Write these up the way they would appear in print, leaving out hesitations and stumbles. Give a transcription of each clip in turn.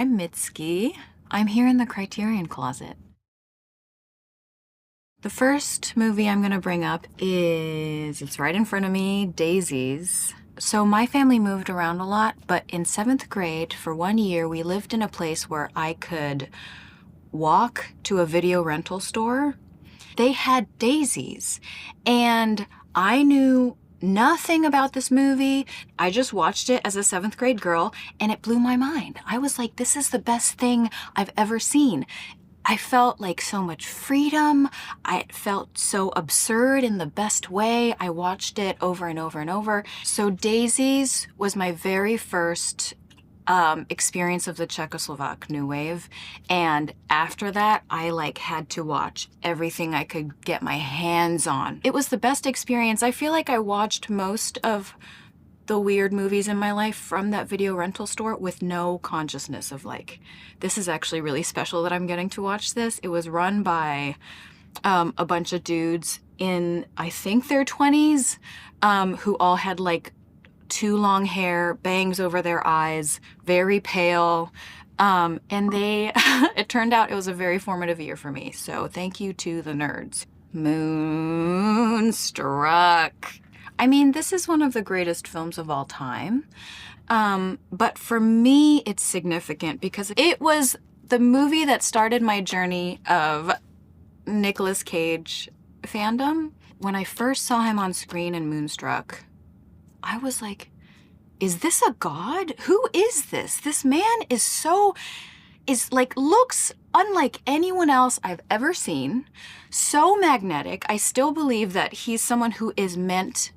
I'm Mitski. I'm here in the Criterion Closet. The first movie I'm gonna bring up it's right in front of me, Daisies. So my family moved around a lot, but in 7th grade, for 1 year, we lived in a place where I could walk to a video rental store. They had Daisies, and I knew nothing about this movie. I just watched it as a 7th grade girl, and it blew my mind. I was like, this is the best thing I've ever seen. I felt like so much freedom. I felt so absurd in the best way. I watched it over and over and over. So Daisies was my very first experience of the Czechoslovak New Wave. And after that, I had to watch everything I could get my hands on. It was the best experience. I feel like I watched most of the weird movies in my life from that video rental store with no consciousness of this is actually really special that I'm getting to watch this. It was run by a bunch of dudes in, I think, their 20s, who all had too long hair, bangs over their eyes, very pale. And it turned out it was a very formative year for me. So thank you to the nerds. Moonstruck. I mean, this is one of the greatest films of all time. But for me, it's significant because it was the movie that started my journey of Nicolas Cage fandom. When I first saw him on screen in Moonstruck, I was like, is this a god? Who is this? This man looks unlike anyone else I've ever seen. So magnetic. I still believe that he's someone who is meant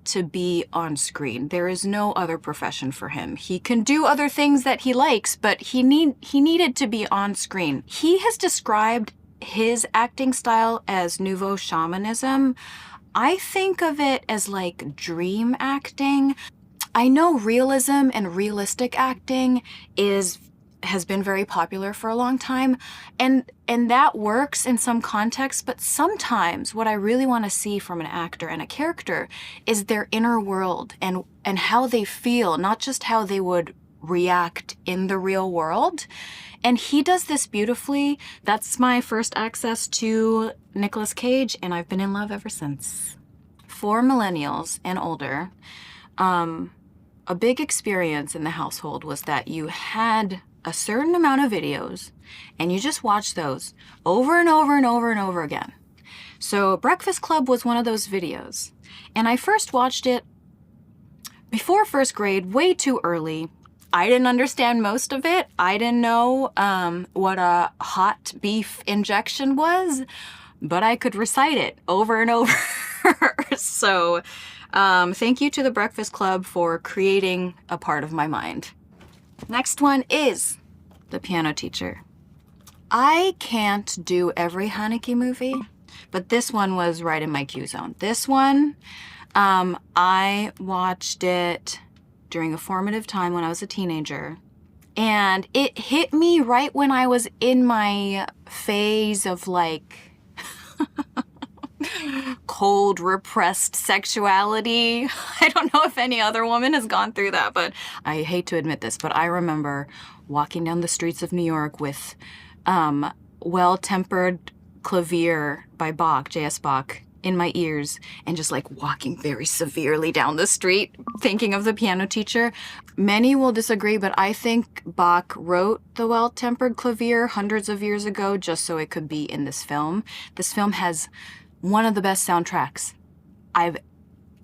to be on screen. There is no other profession for him. He can do other things that he likes, but he needed to be on screen. He has described his acting style as nouveau shamanism. I think of it as dream acting. I know realism and realistic acting has been very popular for a long time, and that works in some contexts, but sometimes what I really want to see from an actor and a character is their inner world and how they feel, not just how they would react in the real world. And he does this beautifully. That's my first access to Nicolas Cage, and I've been in love ever since. For millennials and older, a big experience in the household was that you had a certain amount of videos and you just watched those over and over and over and over again. So Breakfast Club was one of those videos. And I first watched it before 1st grade, way too early. I didn't understand most of it. I didn't know what a hot beef injection was, but I could recite it over and over. So thank you to the Breakfast Club for creating a part of my mind. Next one is The Piano Teacher. I can't do every Haneke movie, but this one was right in my Q zone. This one, I watched it during a formative time when I was a teenager, and it hit me right when I was in my phase of cold, repressed sexuality. I don't know if any other woman has gone through that, but I hate to admit this, but I remember walking down the streets of New York with Well-Tempered Clavier by Bach, J.S. Bach, in my ears, and just walking very severely down the street, thinking of The Piano Teacher. Many will disagree, but I think Bach wrote the Well-Tempered Clavier hundreds of years ago just so it could be in this film. This film has one of the best soundtracks I've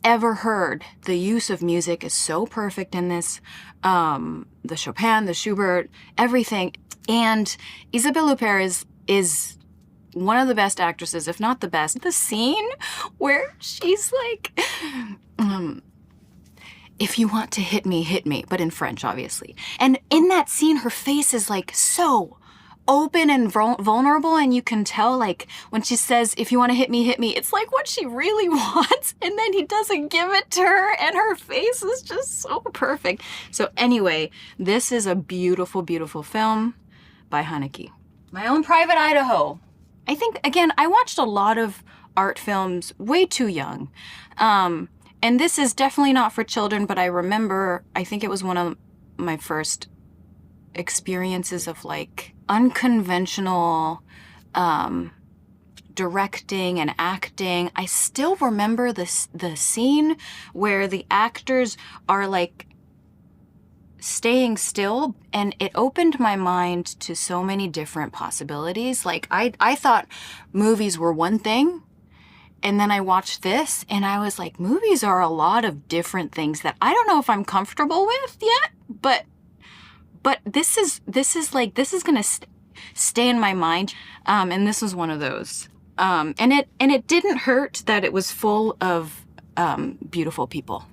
ever heard. The use of music is so perfect in this. The Chopin, the Schubert, everything. And Isabelle Huppert is one of the best actresses, if not the best. The scene where she's if you want to hit me, but in French, obviously. And in that scene, her face is so open and vulnerable, and you can tell when she says, if you want to hit me, it's what she really wants, and then he doesn't give it to her, and her face is just so perfect. So anyway, this is a beautiful, beautiful film by Haneke. My Own Private Idaho. I think, again, I watched a lot of art films way too young. And this is definitely not for children, but I remember, I think it was one of my first experiences of like unconventional directing and acting. I still remember the scene where the actors are like staying still, and it opened my mind to so many different possibilities. Like I thought movies were one thing, and then I watched this and I was like, movies are a lot of different things that I don't know if I'm comfortable with yet, but this is gonna stay in my mind. And this was one of those. And it didn't hurt that it was full of beautiful people.